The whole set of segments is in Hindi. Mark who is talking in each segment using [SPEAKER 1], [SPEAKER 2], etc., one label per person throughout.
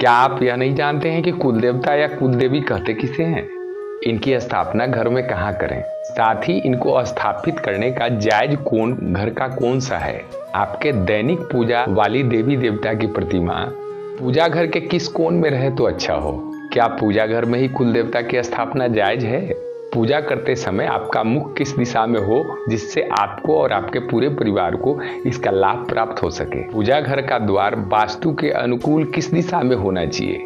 [SPEAKER 1] क्या आप यह नहीं जानते हैं कि कुल देवता या कुल देवी कहते किसे हैं? इनकी स्थापना घर में कहाँ करें? साथ ही इनको स्थापित करने का जायज कोण घर का कौन सा है? आपके दैनिक पूजा वाली देवी देवता की प्रतिमा पूजा घर के किस कोण में रहे तो अच्छा हो? क्या पूजा घर में ही कुल देवता की स्थापना जायज है? पूजा करते समय आपका मुख किस दिशा में हो जिससे आपको और आपके पूरे परिवार को इसका लाभ प्राप्त हो सके? पूजा घर का द्वार वास्तु के अनुकूल किस दिशा में होना चाहिए?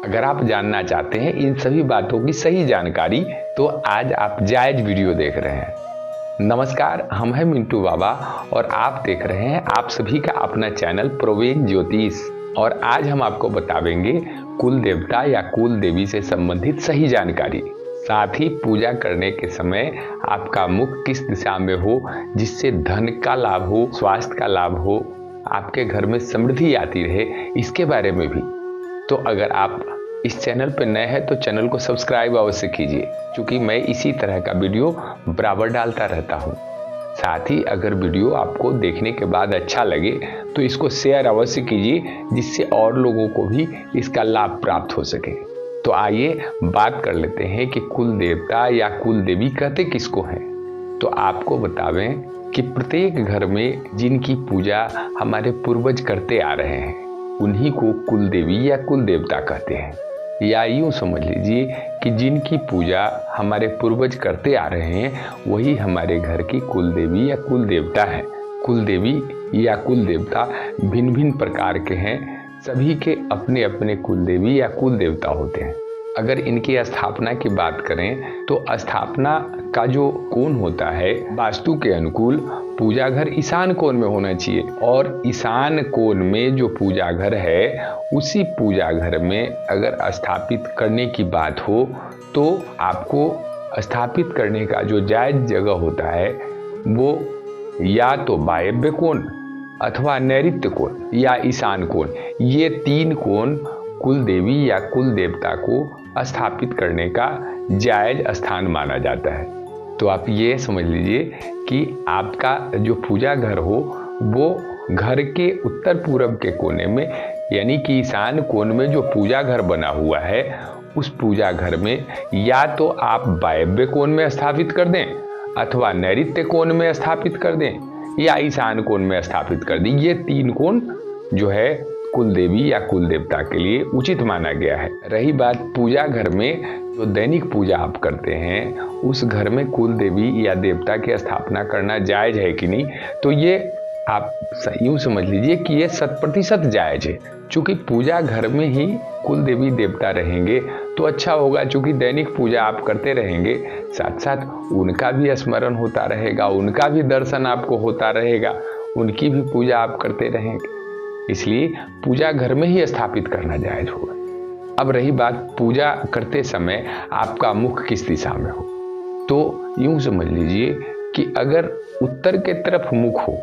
[SPEAKER 1] अगर आप जानना चाहते हैं इन सभी बातों की सही जानकारी तो आज आप जायज वीडियो देख रहे हैं। नमस्कार, हम हैं मिंटू बाबा और आप देख रहे हैं आप सभी का अपना चैनल प्रवीण ज्योतिष। और आज हम आपको बतावेंगे कुल देवता या कुल देवी से संबंधित सही जानकारी। साथ ही पूजा करने के समय आपका मुख किस दिशा में हो जिससे धन का लाभ हो, स्वास्थ्य का लाभ हो, आपके घर में समृद्धि आती रहे, इसके बारे में भी। तो अगर आप इस चैनल पर नए हैं तो चैनल को सब्सक्राइब अवश्य कीजिए, क्योंकि मैं इसी तरह का वीडियो बराबर डालता रहता हूँ। साथ ही अगर वीडियो आपको देखने के बाद अच्छा लगे तो इसको शेयर अवश्य कीजिए, जिससे और लोगों को भी इसका लाभ प्राप्त हो सके। तो आइए बात कर लेते हैं कि कुल देवता या कुल देवी कहते किसको हैं। तो आपको बतावें कि प्रत्येक घर में जिनकी पूजा हमारे पूर्वज करते आ रहे हैं उन्हीं को कुल देवी या कुल देवता कहते हैं। या यूँ समझ लीजिए कि जिनकी पूजा हमारे पूर्वज करते आ रहे हैं वही हमारे घर की कुल देवी या कुल देवता है। कुल देवी या कुल देवता भिन्न भिन्न प्रकार के हैं, सभी के अपने अपने कुल देवी या कुल देवता होते हैं। अगर इनकी स्थापना की बात करें तो स्थापना का जो कोण होता है वास्तु के अनुकूल पूजा घर ईशान कोण में होना चाहिए, और ईशान कोण में जो पूजा घर है उसी पूजा घर में अगर स्थापित करने की बात हो तो आपको स्थापित करने का जो जायज जगह होता है वो या तो वायव्य कोण अथवा नैऋत्य कोण या ईशान कोण, ये तीन कोण कुल देवी या कुल देवता को स्थापित करने का जायज स्थान माना जाता है। तो आप ये समझ लीजिए कि आपका जो पूजा घर हो वो घर के उत्तर पूर्व के कोने में, यानी कि ईशान कोण में जो पूजा घर बना हुआ है उस पूजा घर में या तो आप वायव्य कोण में स्थापित कर दें अथवा नैऋत्य कोण में स्थापित कर दें या ईशान कोण में स्थापित कर दें। ये तीन कोण जो है कुल देवी या कुल देवता के लिए उचित माना गया है। रही बात पूजा घर में जो दैनिक पूजा आप करते हैं उस घर में कुल देवी या देवता की स्थापना करना जायज है कि नहीं, तो ये आप यूँ समझ लीजिए कि ये 100% जायज है। चूँकि पूजा घर में ही कुल देवी देवता रहेंगे तो अच्छा होगा, चूँकि दैनिक पूजा आप करते रहेंगे, साथ साथ उनका भी स्मरण होता रहेगा, उनका भी दर्शन आपको होता रहेगा, उनकी भी पूजा आप करते रहेंगे, इसलिए पूजा घर में ही स्थापित करना जायज होगा। अब रही बात पूजा करते समय आपका मुख किस दिशा में हो, तो यूं समझ लीजिए कि अगर उत्तर के तरफ मुख हो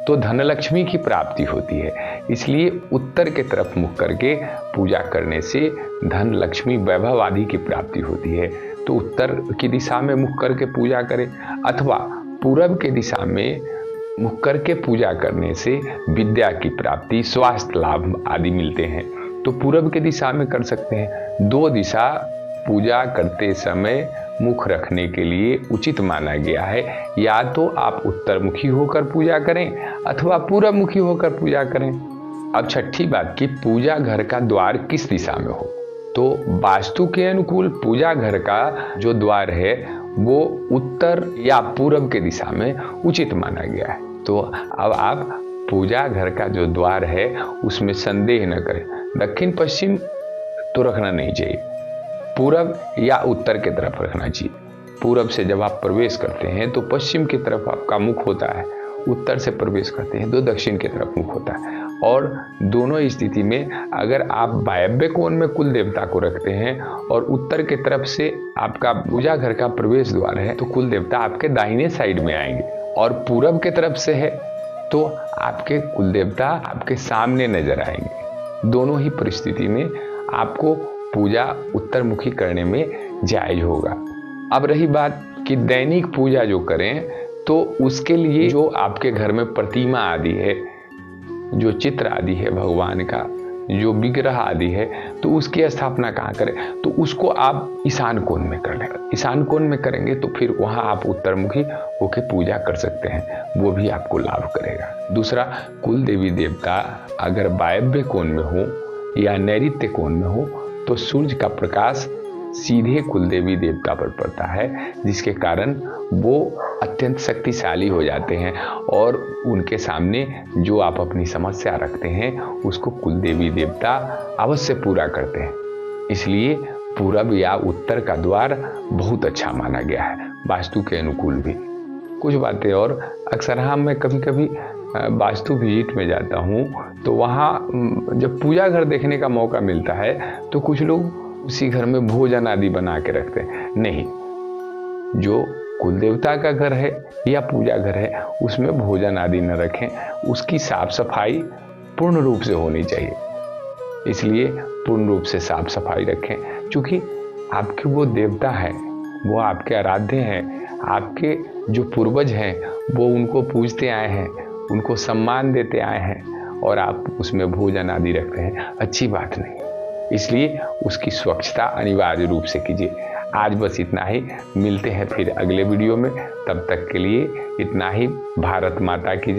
[SPEAKER 1] तो धनलक्ष्मी की प्राप्ति होती है, इसलिए उत्तर के तरफ मुख करके पूजा करने से धन लक्ष्मी वैभव आदि की प्राप्ति होती है। तो उत्तर की दिशा में मुख करके पूजा करें, अथवा पूरब के दिशा में मुख करके पूजा करने से विद्या की प्राप्ति, स्वास्थ्य लाभ आदि मिलते हैं। तो पूरब के दिशा में कर सकते हैं। दो दिशा पूजा करते समय मुख रखने के लिए उचित माना गया है, या तो आप उत्तरमुखी होकर पूजा करें अथवा पूरबमुखी होकर पूजा करें। अब छठी बात कि पूजा घर का द्वार किस दिशा में हो, तो वास्तु के अनुकूल पूजा घर का जो द्वार है वो उत्तर या पूरब के दिशा में उचित माना गया है। तो अब आप पूजा घर का जो द्वार है उसमें संदेह न करें, दक्षिण पश्चिम तो रखना नहीं चाहिए, पूरब या उत्तर की तरफ रखना चाहिए। पूरब से जब आप प्रवेश करते हैं तो पश्चिम की तरफ आपका मुख होता है, उत्तर से प्रवेश करते हैं तो दक्षिण की तरफ मुख होता है। और दोनों स्थिति में अगर आप वायव्य कोण में कुल देवता को रखते हैं और उत्तर की तरफ से आपका पूजा घर का प्रवेश द्वार है तो कुल देवता आपके दाहिने साइड में आएंगे, और पूरब की तरफ से है तो आपके कुल देवता आपके सामने नजर आएंगे। दोनों ही परिस्थिति में आपको पूजा उत्तरमुखी करने में जायज होगा। अब रही बात कि दैनिक पूजा जो करें तो उसके लिए जो आपके घर में प्रतिमा आदि है, जो चित्र आदि है भगवान का, जो विग्रह आदि है तो उसकी स्थापना कहाँ करें, तो उसको आप ईशान कोण में कर लें। ईशान कोण में करेंगे तो फिर वहाँ आप उत्तरमुखी होकर पूजा कर सकते हैं, वो भी आपको लाभ करेगा। दूसरा, कुल देवी देवता अगर वायव्य कोण में हो या नैऋत्य कोण में हो तो सूर्य का प्रकाश सीधे कुल देवी देवता पर पड़ता है, जिसके कारण वो अत्यंत शक्तिशाली हो जाते हैं और उनके सामने जो आप अपनी समस्या रखते हैं उसको कुल देवी देवता अवश्य पूरा करते हैं। इसलिए पूरब या उत्तर का द्वार बहुत अच्छा माना गया है, वास्तु के अनुकूल भी। कुछ बातें और, अक्सर मैं कभी कभी वास्तु विजिट में जाता हूँ तो वहाँ जब पूजा घर देखने का मौका मिलता है तो कुछ लोग उसी घर में भोजन आदि बना के रखते हैं। नहीं, जो कुल देवता का घर है या पूजा घर है उसमें भोजन आदि न रखें, उसकी साफ सफाई पूर्ण रूप से होनी चाहिए। इसलिए पूर्ण रूप से साफ सफाई रखें, क्योंकि आपके वो देवता है, वो आपके आराध्य हैं, आपके जो पूर्वज हैं वो उनको पूजते आए हैं, उनको सम्मान देते आए हैं और आप उसमें भोजन आदि रखते हैं, अच्छी बात नहीं। इसलिए उसकी स्वच्छता अनिवार्य रूप से कीजिए। आज बस इतना ही, मिलते हैं फिर अगले वीडियो में, तब तक के लिए इतना ही। भारत माता की जय।